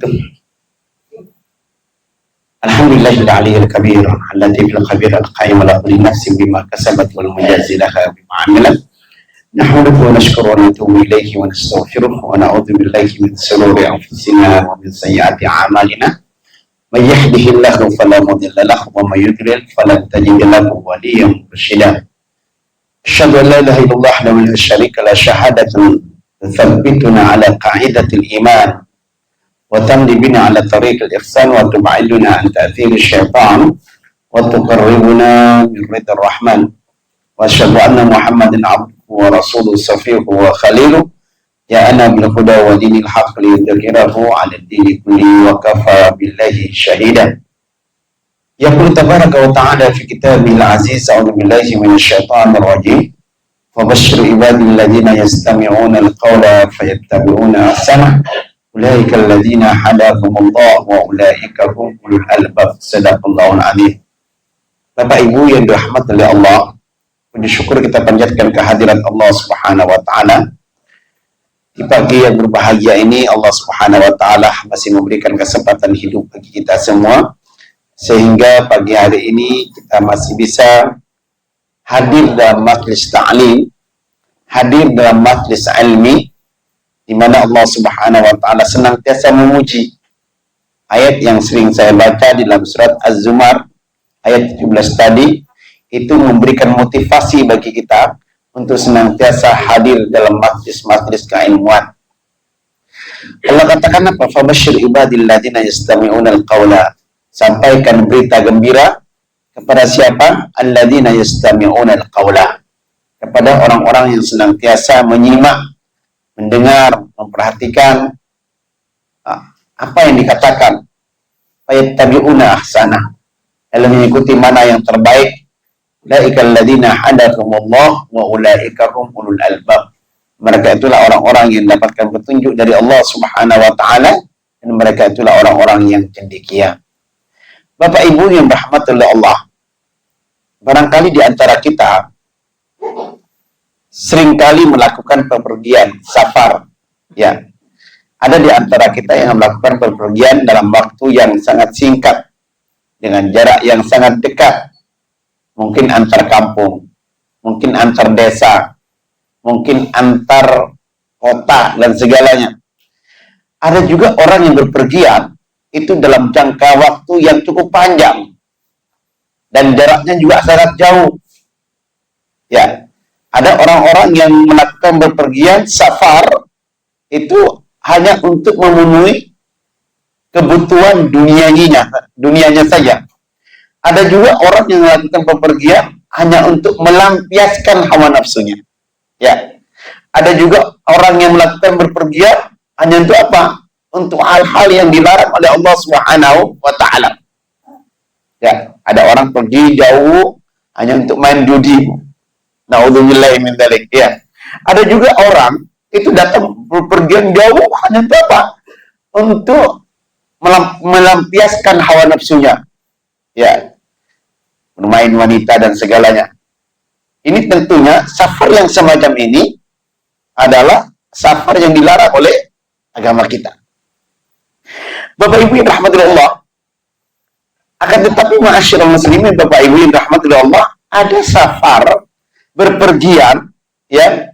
wabarakatuh. Alhamdulillahil aliyyil kabir al-latifil khabir al-qayyim ala kulli nafsin bima kasabat wal mujazzi laha bima 'amilat. Nahmaduhu wa nashkuru wa natubu ilayhi wa nastaghfiruh wa na'udzu billahi min shururi anfusina wa min sayyiati a'malina. May yahdihillahu fala mudilla lahu wa may yudlil falan tajid lahu waliyyan mursyida. Asyhadu an la ilaha illallah wahdahu la syarika lah syahadatan tuthabbituna ala qa'idatil iman wa tamdi bina ala tariqil ihsan wa tub'iduna an ta'thiri syaitan wa tuqarribuna min ridar rahman. Wa asyhadu anna Muhammadan abduhu wa rasuluhu safihu wa khaliluh ya ana bil huda wa dinil haqq liyudhhirahu 'ala ad-dini kulli wa kafa billahi shahida. Yaqulu tabaraka wa ta'ala fi kitabil aziz a'udzu billahi minasyaitonir rajim. Fabashshir ibadil ladzina yastami'una al-qawla fayattabi'una ahsana. Ulaika alladzina hadahumullah wa ulaika hum ulul albab. Sadaqallahul adzim. Bapak Ibu yang dirahmati oleh Allah, puji syukur kita panjatkan kehadirat Allah Subhanahu wa taala. Di pagi yang berbahagia ini Allah Subhanahu wa taala masih memberikan kesempatan hidup bagi kita semua, sehingga pagi hari ini kita masih bisa hadir dalam majlis ta'lim, hadir dalam majlis ilmi, di mana Allah Subhanahu wa taala senantiasa memuji. Ayat yang sering saya baca di dalam surat Az-Zumar ayat 17 tadi itu memberikan motivasi bagi kita untuk senantiasa hadir dalam majlis-majlis keilmuan. Allah katakan apa? Fabashshir ibadil ladzina yastami'una al-qawla. Sampaikan berita gembira kepada siapa? Alladzina yastami'una al-qawla. Kepada orang-orang yang senantiasa menyimak, mendengar, memperhatikan apa yang dikatakan. Fayattabi'una ahsana. Lalu mengikuti mana yang terbaik. Ulaika alladzina hadahumullah wa ulaika hum ulul albab. Mereka itulah orang-orang yang mendapatkan petunjuk dari Allah Subhanahu wa taala, dan mereka itulah orang-orang yang cendekia. Bapak Ibu yang dirahmati oleh Allah, barangkali di antara kita seringkali melakukan bepergian safar, ya. Ada di antara kita yang melakukan bepergian dalam waktu yang sangat singkat dengan jarak yang sangat dekat. Mungkin antar kampung, mungkin antar desa, mungkin antar kota dan segalanya. Ada juga orang yang berpergian itu dalam jangka waktu yang cukup panjang dan jaraknya juga sangat jauh. Ya, ada orang-orang yang melakukan berpergian safar itu hanya untuk memenuhi kebutuhan dunianya saja. Ada juga orang yang melakukan bepergian hanya untuk melampiaskan hawa nafsunya. Ya. Ada juga orang yang melakukan bepergian hanya untuk apa? Untuk hal-hal yang dilarang oleh Allah Subhanahu wa taala. Ya, ada orang pergi jauh hanya untuk main judi. Nauzubillahi min dzalik, ya. Ada juga orang itu datang bepergian jauh hanya untuk apa? Untuk melampiaskan hawa nafsunya. Ya. Bermain wanita dan segalanya. Ini tentunya safar yang semacam ini adalah safar yang dilarang oleh agama kita. Bapak Ibu yang dirahmati Allah, akan tetapi ma'asyiral muslimin, Bapak Ibu yang dirahmati Allah, ada safar berpergian ya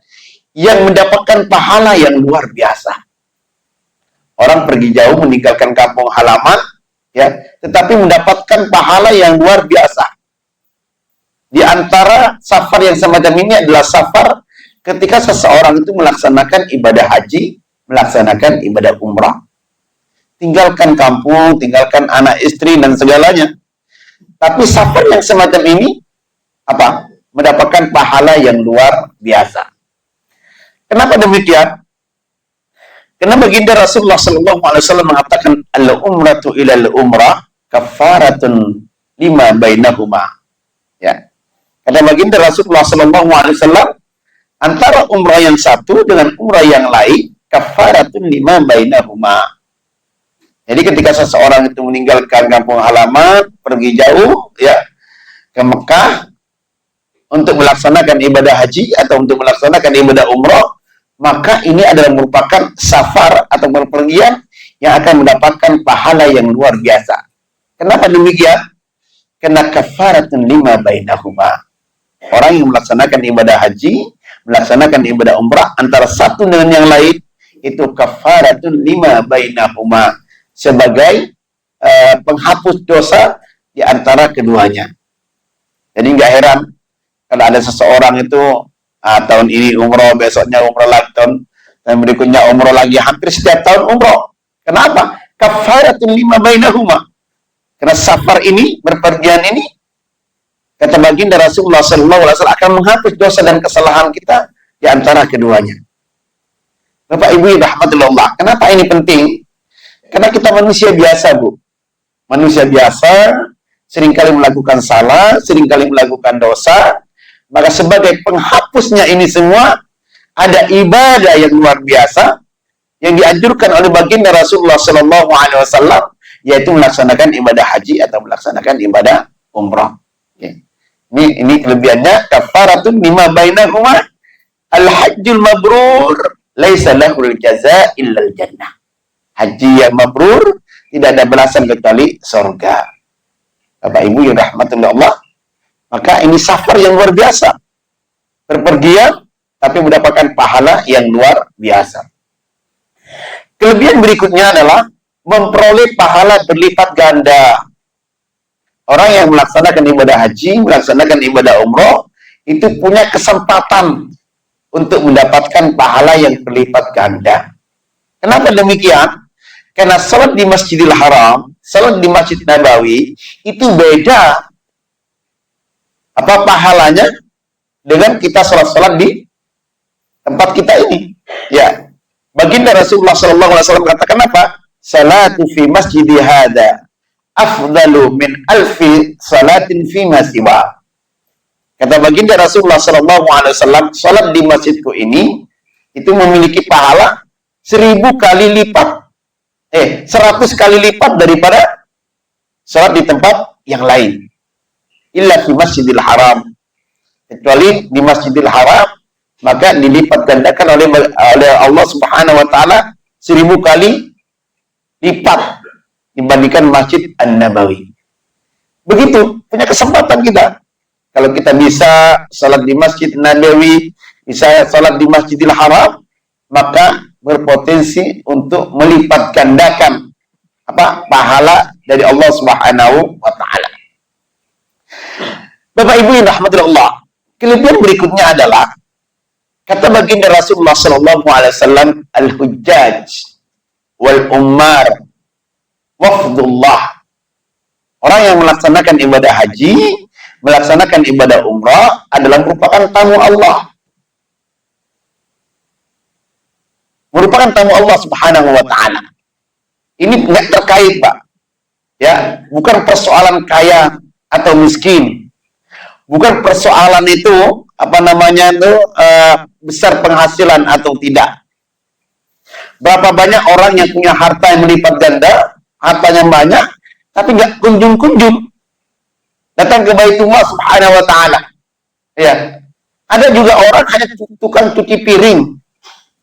yang mendapatkan pahala yang luar biasa. Orang pergi jauh meninggalkan kampung halaman ya, tetapi mendapatkan pahala yang luar biasa. Di antara safar yang semacam ini adalah safar ketika seseorang itu melaksanakan ibadah haji, melaksanakan ibadah umrah, tinggalkan kampung, tinggalkan anak istri dan segalanya. Tapi safar yang semacam ini apa? Mendapatkan pahala yang luar biasa. Kenapa demikian? Karena baginda Rasulullah SAW mengatakan al-umratu ilal umrah kafaratun lima bainahuma. Ya. Kata baginda Rasulullah SAW, antara umrah yang satu dengan umrah yang lain kafaratun lima bainahuma. Jadi ketika seseorang itu meninggalkan kampung halaman, pergi jauh ya ke Mekah untuk melaksanakan ibadah haji atau untuk melaksanakan ibadah umrah, maka ini adalah merupakan safar atau perpergian yang akan mendapatkan pahala yang luar biasa. Kenapa demikian? Karena kafaratun lima bainahuma. Orang yang melaksanakan ibadah haji, melaksanakan ibadah umrah antara satu dengan yang lain, itu kafaratun lima bainahuma, sebagai penghapus dosa di antara keduanya. Jadi nggak heran kalau ada seseorang itu tahun ini umroh, besoknya umroh lagi, tahun berikutnya umroh lagi, hampir setiap tahun umroh. Kenapa? Kafaratun lima bainahuma. Karena safar ini, berpergian ini, kata baginda Rasulullah SAW, akan menghapus dosa dan kesalahan kita di antara keduanya. Bapak Ibu rahmatullah, kenapa ini penting? Karena kita manusia biasa, Bu. Manusia biasa, seringkali melakukan salah, seringkali melakukan dosa. Maka sebagai penghapusnya ini semua, ada ibadah yang luar biasa yang dianjurkan oleh baginda Rasulullah SAW, yaitu melaksanakan ibadah haji atau melaksanakan ibadah umrah. Okay. Ini kelebihannya, kafaratun lima bainahuma, al-hajjul mabrur laisa lahul jaza illal jannah. Haji yang mabrur tidak ada balasan kecuali surga. Bapak Ibu yang rahmatullah Allah, maka ini safar yang luar biasa. Berpergian tapi mendapatkan pahala yang luar biasa. Kelebihan berikutnya adalah memperoleh pahala berlipat ganda. Orang yang melaksanakan ibadah haji, melaksanakan ibadah umroh, itu punya kesempatan untuk mendapatkan pahala yang berlipat ganda. Kenapa demikian? Karena salat di Masjidil Haram, salat di Masjid Nabawi, itu beda pahalanya dengan kita salat-salat di tempat kita ini. Ya, baginda Rasulullah SAW katakan apa? Salatu fi masjidi hada afdalu min alfi salatin fi masiwa. Kata baginda Rasulullah SAW, salat di masjidku ini itu memiliki pahala 1000 kali lipat, 100 kali lipat daripada salat di tempat yang lain. Illa fi masjidil haram, kecuali di Masjidil Haram, maka dilipat gandakan oleh Allah Subhanahu wa taala 1000 kali lipat dibandingkan Masjid An-Nabawi. Begitu, punya kesempatan kita. Kalau kita bisa salat di Masjid Nabawi, bisa salat di Masjidil Haram, maka berpotensi untuk melipat gandakan pahala dari Allah Subhanahu wa taala. Bapak Ibu yang rahmatullah, kelebihan berikutnya adalah kata baginda Rasulullah SAW, al-hujjaj wal ummar wafdullah. Orang yang melaksanakan ibadah haji, melaksanakan ibadah umrah adalah merupakan tamu Allah. Merupakan tamu Allah Subhanahu wa taala. Ini nggak terkait, Pak. Ya, bukan persoalan kaya atau miskin. Bukan persoalan itu besar penghasilan atau tidak. Berapa banyak orang yang punya harta yang melipat ganda, hartanya banyak, tapi nggak kunjung-kunjung datang ke Baitullah Subhanahu wa taala. Ya. Ada juga orang hanya tukang cuci piring.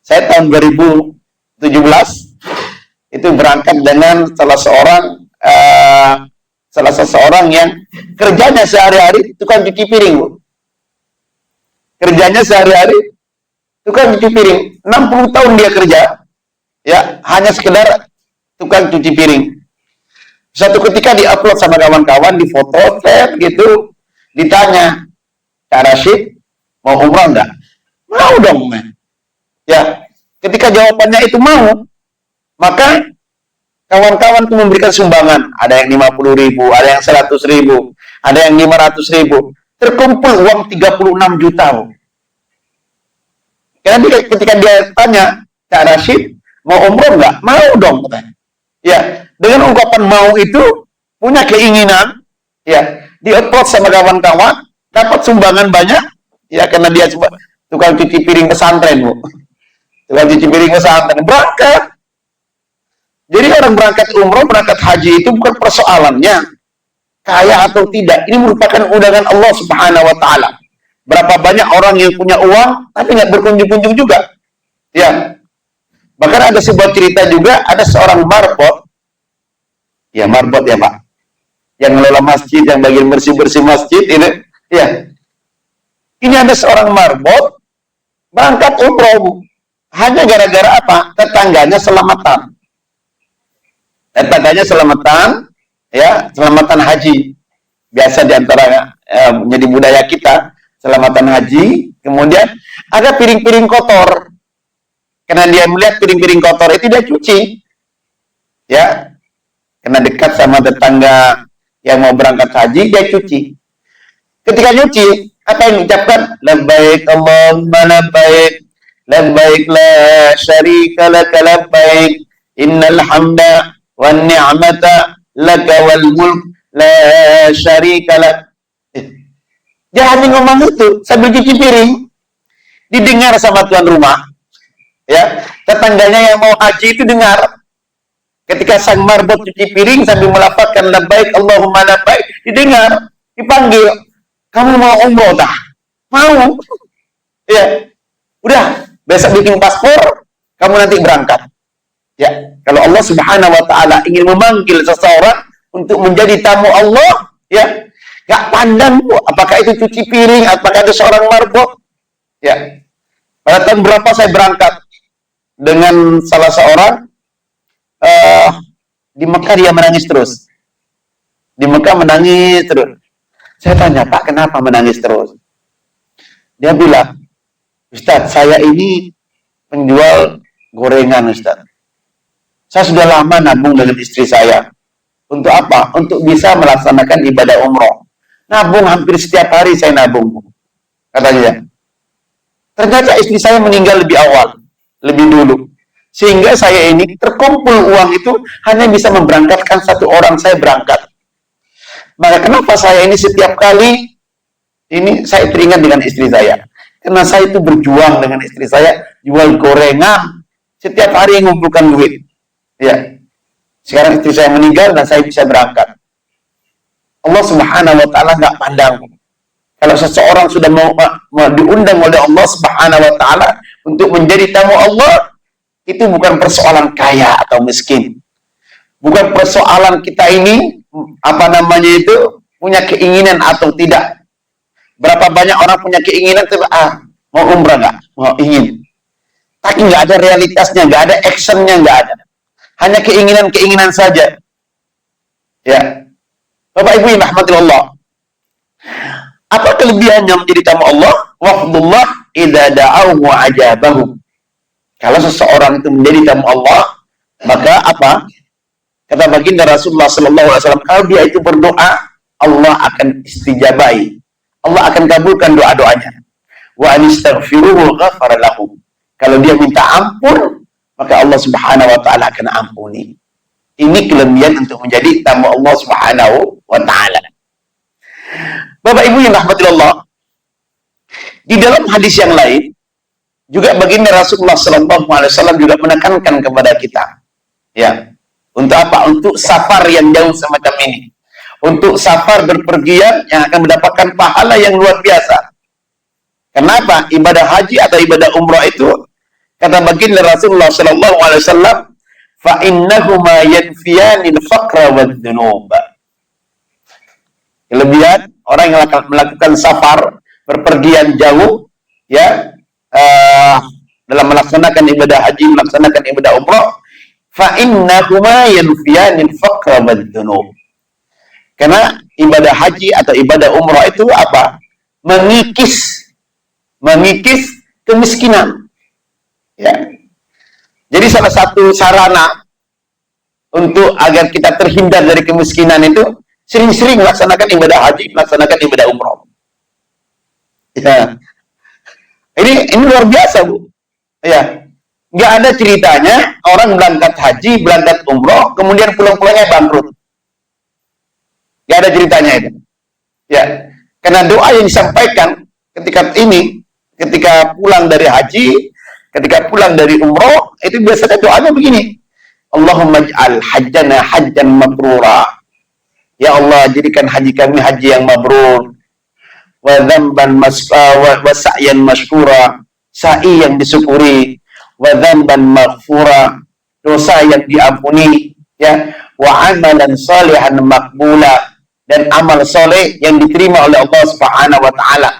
Saya tahun 2017 itu berangkat dengan salah seseorang yang kerjanya sehari-hari tukang cuci piring, Bu. Kerjanya sehari-hari tukang cuci piring. 60 tahun dia kerja, ya, hanya sekedar tukang cuci piring. Suatu ketika di-upload sama kawan-kawan, di foto, gitu, ditanya, Kak Rashid, mau umrah enggak? Mau dong, man. Ya, ketika jawabannya itu mau, maka kawan-kawan itu memberikan sumbangan. Ada yang 50.000, ada yang 100.000, ada yang 500.000. Terkumpul uang 36 juta. Karena ketika dia tanya, Kak Rashid, mau umroh enggak? Mau dong, katanya. Ya, dengan ungkapan mau itu, punya keinginan, ya, di-upload sama kawan-kawan, dapat sumbangan banyak, ya, karena dia tukang cuci piring pesantren, Bu. Tukang cuci piring pesantren, berangkat. Jadi orang berangkat umroh, berangkat haji itu bukan persoalannya kaya atau tidak. Ini merupakan undangan Allah Subhanahu wa taala. Berapa banyak orang yang punya uang tapi nggak berkunjung-kunjung juga. Ya. Bahkan ada sebuah cerita juga, ada seorang marbot, ya marbot ya Pak, yang ngelola masjid, yang bagian bersih-bersih masjid ini, ya. Ini ada seorang marbot berangkat umroh, hanya gara-gara apa? Tetangganya selamatan. Tetangganya selamatan, ya, selamatan haji. Biasa diantara menjadi budaya kita, selamatan haji. Kemudian ada piring-piring kotor. Karena dia melihat piring-piring kotor itu dia cuci, ya. Karena dekat sama tetangga yang mau berangkat haji, dia cuci. Ketika nyuci, apa yang diucapkan? Labbaik Allahumma labbaik, labbaik la syarika laka labbaik, innal hamda wan ni'mata laka wal mulk la syarika lak. Dia hanya ngomong itu sambil cuci piring, didengar sama tuan rumah, ya. Tetangganya yang mau haji itu dengar. Ketika sang marbot cuci piring sambil melafazkan labbaik Allahumma labbaik, didengar, dipanggil, kamu mau umroh tak? Mau. Ya. Udah, besok bikin paspor, kamu nanti berangkat. Ya, kalau Allah Subhanahu wa taala ingin memanggil seseorang untuk menjadi tamu Allah, ya, enggak pandang apakah itu cuci piring, apakah itu seorang marbot. Ya. Pada tahun berapa saya berangkat dengan salah seorang di Mekah, dia menangis terus. Di Mekah menangis terus. Saya tanya, Pak, kenapa menangis terus? Dia bilang, Ustadz, saya ini penjual gorengan, Ustadz. Saya sudah lama nabung dengan istri saya. Untuk apa? Untuk bisa melaksanakan ibadah umroh. Nabung hampir setiap hari saya nabung, katanya. Ternyata istri saya meninggal lebih awal, lebih dulu. Sehingga saya ini terkumpul uang itu hanya bisa memberangkatkan satu orang saya berangkat. Maka kenapa saya ini setiap kali ini saya teringat dengan istri saya. Karena saya itu berjuang dengan istri saya, jual gorengan, setiap hari mengumpulkan duit. Ya. Sekarang istri saya meninggal dan saya bisa berangkat. Allah Subhanahu wa taala enggak pandang. Kalau seseorang sudah mau diundang oleh Allah Subhanahu wa taala untuk menjadi tamu Allah, itu bukan persoalan kaya atau miskin. Bukan persoalan kita ini, punya keinginan atau tidak. Berapa banyak orang punya keinginan, mau umrah nggak? Mau ingin. Tapi nggak ada realitasnya, nggak ada actionnya, nggak ada. Hanya keinginan-keinginan saja. Ya. Bapak Ibu yang rahmati Allah. Apa kelebihannya menjadi tamu Allah? Wafdullah idza da'ahu wa ajabahu. Kalau seseorang itu menjadi tamu Allah, maka apa? Kata baginda Rasulullah sallallahu alaihi wasallam, kalau dia itu berdoa, Allah akan istijabai. Allah akan kabulkan doa-doanya. Wa anistaghfiruhu ghafara lahu. Kalau dia minta ampun, maka Allah Subhanahu wa taala akan ampuni. Ini kelebihan untuk menjadi tamu Allah Subhanahu wa taala. Bapak Ibu yang rahmati Allah, di dalam hadis yang lain juga baginda Rasulullah sallallahu alaihi wasallam juga menekankan kepada kita, ya, untuk apa? Untuk safar yang jauh semacam ini, untuk safar berpergian yang akan mendapatkan pahala yang luar biasa. Kenapa? Ibadah haji atau ibadah umrah itu, kata baginda Rasulullah sallallahu alaihi wasallam, fa innahuma yanfiyanil faqra wad dzunub. Kelebihan orang yang melakukan safar berpergian jauh, ya, dalam melaksanakan ibadah haji, melaksanakan ibadah umrah, fa innahuma yanfiyanil faqra wad dzunub. Karena ibadah haji atau ibadah umrah itu apa? Mengikis kemiskinan. Ya. Jadi salah satu sarana untuk agar kita terhindar dari kemiskinan itu sering-sering melaksanakan ibadah haji, melaksanakan ibadah umrah. Ya. Ini luar biasa, Bu. Ya. Nggak ada ceritanya orang berangkat haji, berangkat umrah, kemudian pulang-pulangnya bangkrut. Nggak ada ceritanya itu. Ya. Karena doa yang disampaikan ketika pulang dari haji, ketika pulang dari umrah, itu biasanya doanya begini. Allahumma ij'al hajjana hajjan mabrura. Ya Allah, jadikan haji kami haji yang mabrur. Wa dzamban wa sa'yan mashkura. Sa'i yang disyukuri, wa dzanban maghfura, dosa yang diampuni, ya, wa amalan salihan maqbula, dan amal soleh yang diterima oleh Allah Subhanahu wa taala.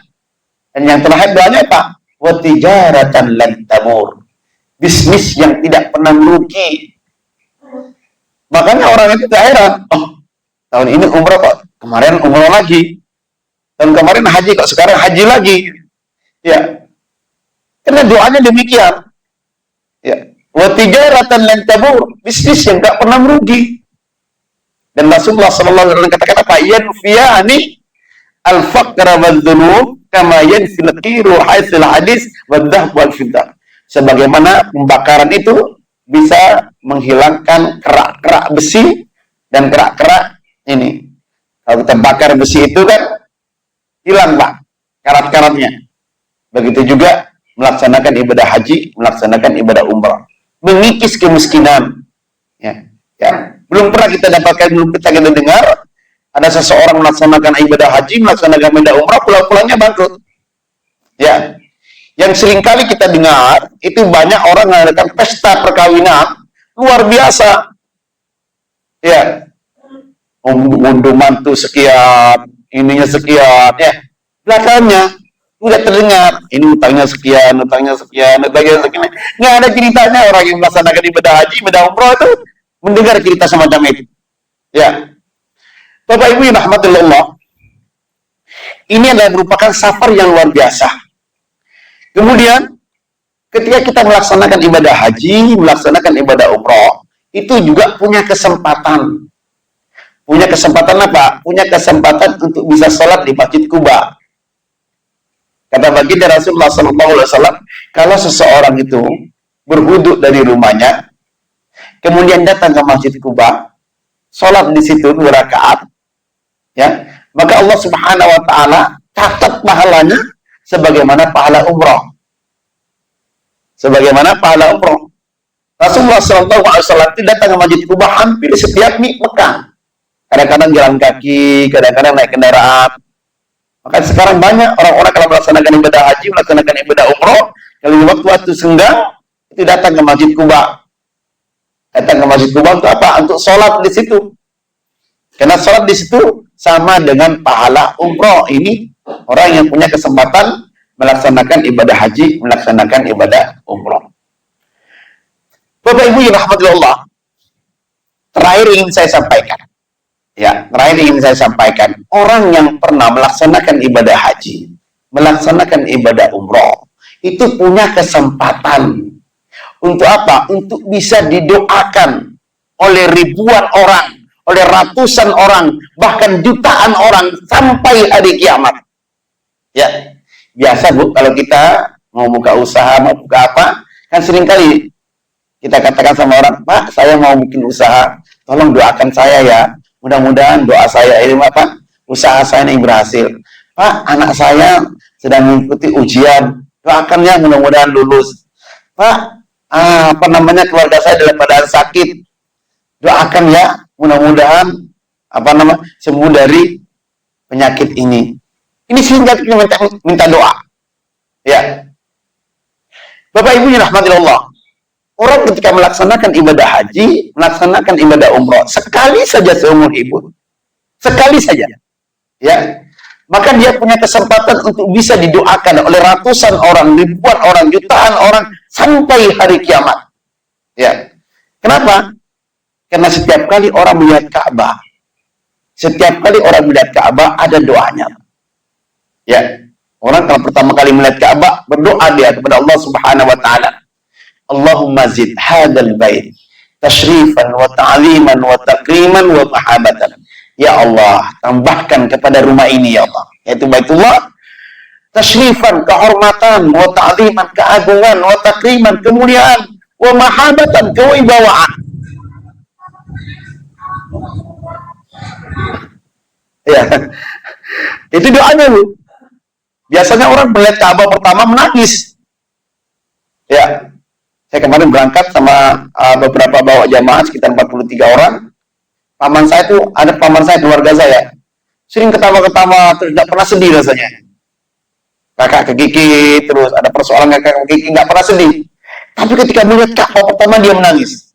Dan yang terakhir doanya apa? Wa tijaratan lan tabur, bisnis yang tidak pernah merugi. Makanya orang itu tak heran, oh tahun ini umrah kok, kemarin umrah lagi, tahun kemarin haji kok sekarang haji lagi, ya, karena doanya demikian, ya. Wa tijaratan lan tabur, bisnis yang tak pernah merugi. Dan Rasulullah sallallahu alaihi wasallam katakan apa? Yanfiyani al-faqra wal-dhunub kama yanfil qiru haitsul hadis wad-dhahab wal-fiddah. Sebagaimana pembakaran itu bisa menghilangkan kerak-kerak besi dan kerak-kerak ini. Kalau kita bakar besi itu kan hilang, Pak, karat-karatnya. Begitu juga melaksanakan ibadah haji, melaksanakan ibadah umrah, mengikis kemiskinan. Ya, ya. Belum pernah kita dapatkan, belum kita dengar ada seseorang melaksanakan ibadah haji, melaksanakan ibadah umrah, pulang-pulangnya bangkrut. Ya, yang seringkali kita dengar itu banyak orang mengadakan pesta perkawinan luar biasa. Ya, unduh mantu sekian, ininya sekian, ya. Belakangnya udah terdengar, ini utangnya sekian, utangnya sekian, utangnya sekian. Nggak ada ceritanya orang yang melaksanakan ibadah haji, ibadah umrah itu mendengar cerita semacam itu. Ya, Bapak Ibu yang rahmatullah, ini adalah merupakan safar yang luar biasa. Kemudian ketika kita melaksanakan ibadah haji, melaksanakan ibadah umrah, itu juga punya kesempatan. Punya kesempatan apa? Punya kesempatan untuk bisa sholat di Masjid Quba. Kata baginda Rasulullah SAW, kalau seseorang itu berwudu dari rumahnya, kemudian datang ke Masjid Quba, sholat di situ 2 rakaat, ya, maka Allah Subhanahu wa taala catat pahalanya sebagaimana pahala umrah. Sebagaimana pahala umrah. Rasulullah SAW datang ke Masjid Quba hampir setiap Mekah. Kadang-kadang jalan kaki, kadang-kadang naik kendaraan. Maka sekarang banyak orang-orang kalau melaksanakan ibadah haji, melaksanakan ibadah umrah, kalau waktu-waktu senggang itu datang ke Masjid Quba. Datang ke Masjid Quba untuk apa? Untuk sholat di situ. Karena sholat di situ sama dengan pahala umrah. Ini orang yang punya kesempatan melaksanakan ibadah haji, melaksanakan ibadah umrah. Bapak Ibu yang rahmatullah, terakhir ingin saya sampaikan. Ya, terakhir ingin saya sampaikan, orang yang pernah melaksanakan ibadah haji, melaksanakan ibadah umrah, itu punya kesempatan untuk apa? Untuk bisa didoakan oleh ribuan orang, oleh ratusan orang, bahkan jutaan orang sampai hari kiamat. Ya, biasa Bu, kalau kita mau buka usaha, mau buka apa, kan seringkali kita katakan sama orang, Pak, saya mau bikin usaha, tolong doakan saya ya. Mudah-mudahan doa saya ini apa? Usaha saya ini berhasil. Pak, anak saya sedang mengikuti ujian, doakan ya mudah-mudahan lulus. Pak, keluarga saya dalam keadaan sakit, doakan ya mudah-mudahan sembuh dari penyakit ini. Ini sehingga kita minta doa. Ya, Bapak Ibu yang rahmatillah, orang ketika melaksanakan ibadah haji, melaksanakan ibadah umrah, sekali saja seumur hidup, sekali saja, ya, maka dia punya kesempatan untuk bisa didoakan oleh ratusan orang, ribuan orang, jutaan orang sampai hari kiamat. Ya, kenapa? Karena setiap kali orang melihat Ka'bah, setiap kali orang melihat Ka'bah ada doanya. Ya, orang kalau pertama kali melihat Ka'bah berdoa dia kepada Allah Subhanahu wa taala. Allahumma zid hadal bait tashrifan wa ta'liman wa takriman wa mahabatan. Ya Allah, tambahkan kepada rumah ini ya Allah, yaitu Baitullah, tashrifan, kehormatan, wa ta'liman, keagungan, wa takriman, kemuliaan, wa mahabatan, kewibawaan. Ya. Itu doanya Bu. Biasanya orang melihat Ka'bah pertama menangis. Ya. Saya kemarin berangkat sama beberapa bawa jamaah sekitar 43 orang. Paman saya itu, ada paman saya, keluarga saya, sering ketawa-ketawa, terus tidak pernah sedih rasanya. Kakak kegigit, terus ada persoalan kakak kegigit, nggak pernah sedih. Tapi ketika melihat Ka'bah pertama dia menangis.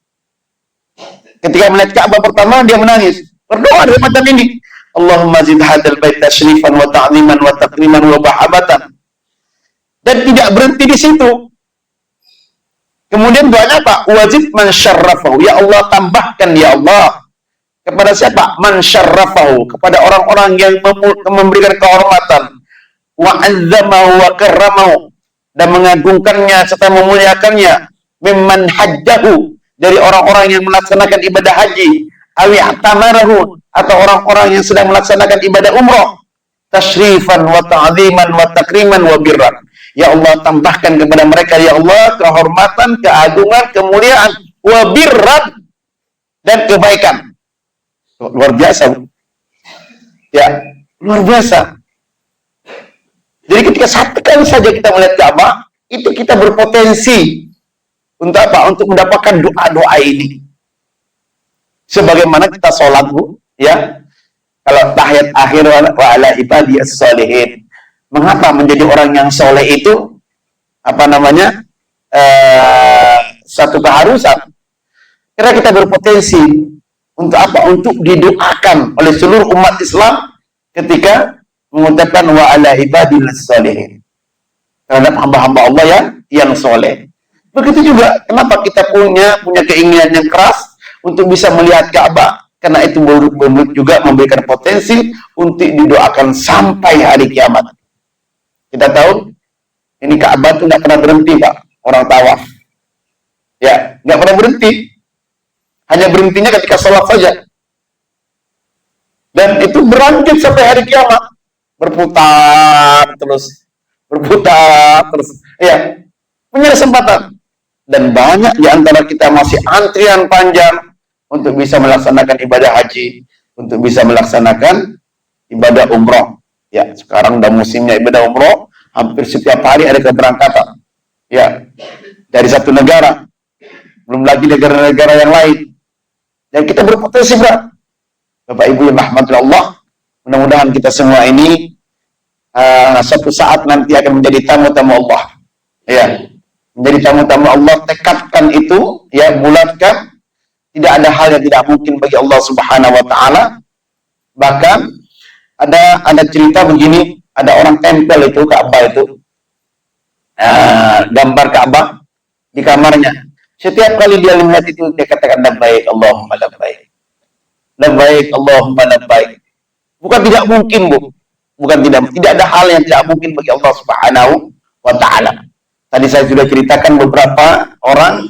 Ketika melihat Ka'bah pertama dia menangis. Berdoa dari macam ini. Allahumma zid hadzal bait tashrifan wa ta'ziman wa takriman wa mahabbatan. Dan tidak berhenti di situ. Kemudian doanya apa? Wazid man syarrafahu. Ya Allah, tambahkan ya Allah. Kepada siapa? Man syarrafahu. Kepada orang-orang yang memberikan kehormatan. Wa 'azzamahu wa karramahu. Dan mengagungkannya serta memuliakannya. Mimman hajjahu. Dari orang-orang yang melaksanakan ibadah haji. Awi atamarahu. Atau orang-orang yang sedang melaksanakan ibadah umroh. Tashrifan wa ta'ziman wa takriman wa birran. Ya Allah, tambahkan kepada mereka ya Allah kehormatan, keagungan, kemuliaan, wa birran, dan kebaikan. Luar biasa. Ya, luar biasa. Jadi ketika satu kali saja kita melihat Ka'bah, itu kita berpotensi untuk apa? Untuk mendapatkan doa-doa ini. Sebagaimana kita sholat, Bu, ya. Kalau tahiyat akhir wa ala ibadiyas sholihin. Mengapa menjadi orang yang soleh itu apa namanya satu keharusan? Karena kita berpotensi untuk apa? Untuk didoakan oleh seluruh umat Islam ketika mengucapkan wa ala ibadillas sholihin terhadap hamba-hamba Allah yang soleh. Begitu juga kenapa kita punya keinginan yang keras untuk bisa melihat Ka'bah? Karena itu juga memberikan potensi untuk didoakan sampai hari kiamat. Kita tahu ini Ka'bah itu nggak pernah berhenti, Pak, orang tawaf. Ya, nggak pernah berhenti. Hanya berhentinya ketika sholat saja. Dan itu berlanjut sampai hari kiamat, berputar terus. Ya, punya kesempatan. Dan banyak di antara kita masih antrian panjang untuk bisa melaksanakan ibadah haji, untuk bisa melaksanakan ibadah umroh. Ya, sekarang udah musimnya ibadah umroh, hampir setiap hari ada keberangkatan. Ya, dari satu negara, belum lagi negara-negara yang lain. Dan kita berpotensi, Bapak Ibu yang rahmati Allah, mudah-mudahan kita semua ini suatu saat nanti akan menjadi tamu-tamu Allah. Ya, menjadi tamu-tamu Allah, tekadkan itu, ya, bulatkan. Tidak ada hal yang tidak mungkin bagi Allah Subhanahu wa taala. Bahkan ada cerita begini, ada orang tempel itu Ka'bah itu, gambar Ka'bah di kamarnya. Setiap kali dia lihat itu dia katakan labbaik Allahumma labbaik. Labbaik Allahumma labbaik. Bukan tidak mungkin, Bu. Bukan tidak ada hal yang tidak mungkin bagi Allah Subhanahu wa taala. Tadi saya sudah ceritakan beberapa orang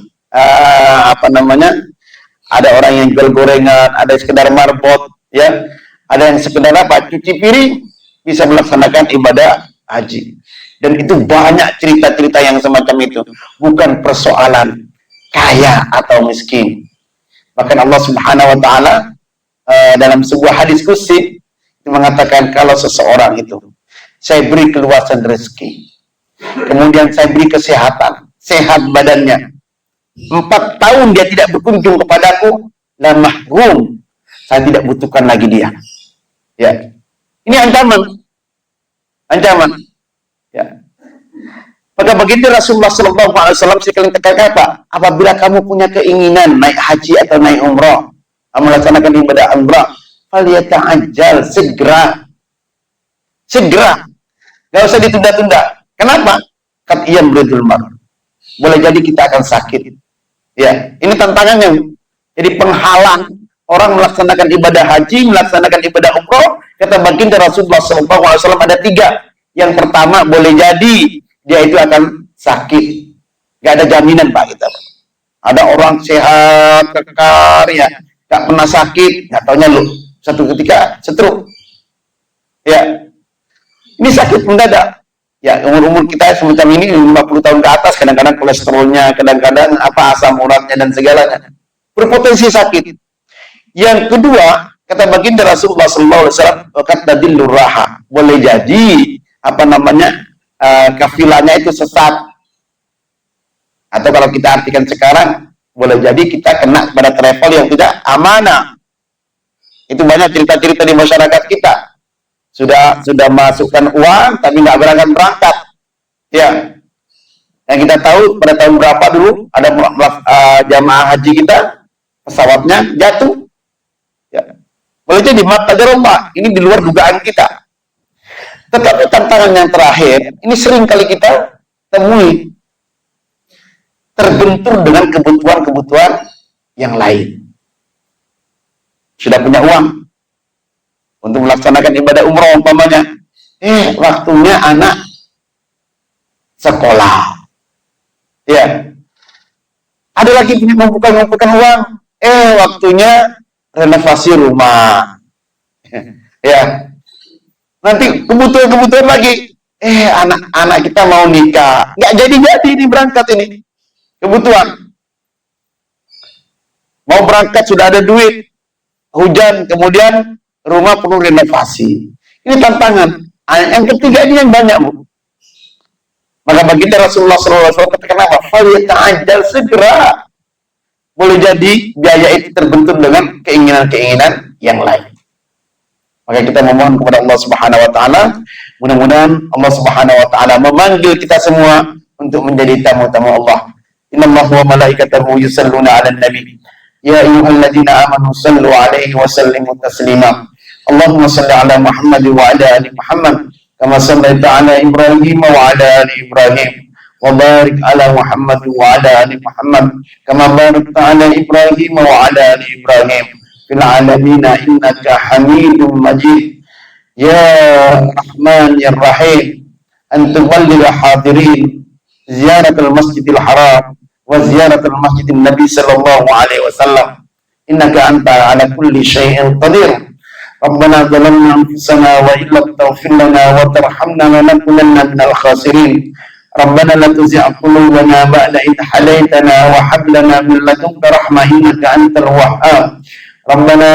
ada orang yang jual gorengan, ada sekedar marbot, ya. Ada yang sekedar apa? Cuci piring, bisa melaksanakan ibadah haji. Dan itu banyak cerita-cerita yang semacam itu. Bukan persoalan kaya atau miskin. Bahkan Allah Subhanahu wa taala dalam sebuah hadis qudsi mengatakan kalau seseorang itu saya beri keluasan rezeki, kemudian saya beri kesehatan, sehat badannya, 4 tahun dia tidak berkunjung kepadaku, la mahrum, saya tidak butuhkan lagi dia. Ya, ini ancaman. Ya. Maka begitu Rasulullah SAW sekali tekan apa? Apabila kamu punya keinginan naik haji atau naik umrah, melaksanakan ibadah umrah, falyata'ajjal, segera, nggak usah ditunda-tunda. Kenapa? Qad yamridul mar. Boleh jadi kita akan sakit. Ya, ini tantangannya. Jadi penghalang orang melaksanakan ibadah haji, melaksanakan ibadah umrah. Kata baginda Rasulullah SAW ada 3. Yang pertama, boleh jadi dia itu akan sakit. Gak ada jaminan, Pak, kita. Ada orang sehat, kekar, ya, gak pernah sakit, gak taunya lu satu ketika stroke. Ya, ini sakit mendadak. Ya, umur-umur kita semacam ini 50 tahun ke atas, kadang-kadang kolesterolnya, kadang-kadang asam uratnya dan segalanya berpotensi sakit. Yang kedua, kata baginda Rasulullah SAW, kata dilur raha, boleh jadi kafilahnya itu sesat, atau kalau kita artikan sekarang, boleh jadi kita kena pada travel yang tidak amanah. Itu banyak cerita-cerita di masyarakat kita. Sudah masukkan uang tapi nggak berangkat, ya. Yang kita tahu pada tahun berapa dulu ada jamaah haji kita pesawatnya jatuh. Ya. Boleh jadi mata gerombak, ini di luar dugaan kita. Tetapi tantangan yang terakhir, ini sering kali kita temui, terbentur dengan kebutuhan-kebutuhan yang lain. Sudah punya uang untuk melaksanakan ibadah umroh umpamanya, waktunya anak sekolah. Ya. Ada lagi punya mengumpulkan uang, waktunya renovasi rumah. Ya. Nanti kebutuhan lagi, anak-anak kita mau nikah, nggak jadi ini berangkat ini. Kebutuhan. Mau berangkat sudah ada duit, hujan, kemudian rumah perlu renovasi. Ini tantangan. Yang ketiga ini yang banyak, Bu. Maka baginda Rasulullah SAW katakan apa? Falyata'ajjal, segera. Boleh jadi biaya itu terbentur dengan keinginan-keinginan yang lain. Maka kita memohon kepada Allah Subhanahu wa taala, mudah-mudahan Allah Subhanahu wa taala memanggil kita semua untuk menjadi tamu-tamu Allah. Innallaha wa malaikatahu yusalluna 'alan nabi. Ya ayyuhalladzina amanu sallu 'alaihi wa sallimu taslima. Allahumma shalli 'ala Muhammad wa 'ala ali Muhammad kama shallaita 'ala Ibrahim wa 'ala ali Ibrahim. Wa barik 'ala Muhammad wa 'ala ali Muhammad kama barakta 'ala Ibrahim wa 'ala ali Ibrahim fil 'alamin innaka Hamidum Majid. Ya Rahman ya Rahim, an tuballigha hadirin ziyaratul Masjidil Haram wa ziyaratul Masjidin Nabi sallallahu alaihi wasallam. Innaka anta 'ala kulli syai'in qadir. Rabbana zalamna anfusana wa illam taghfir lana wa tarhamna lanakunanna minal khasirin. Rabbana la tuzigh qulubana ba'da idh hadaytana wa hab lana min ladunka rahmah innaka antal wahhab. Rabbana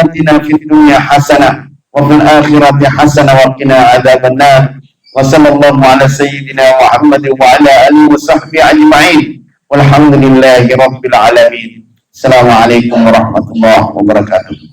atina fid dunya hasanah wa fil akhirati hasanah wa qina adzabannar. Wa sallallahu ala sayyidina Muhammad wa ala alihi wa sahbihi ajma'in. Walhamdulillahi rabbil alamin. Assalamualaikum warahmatullahi wabarakatuh.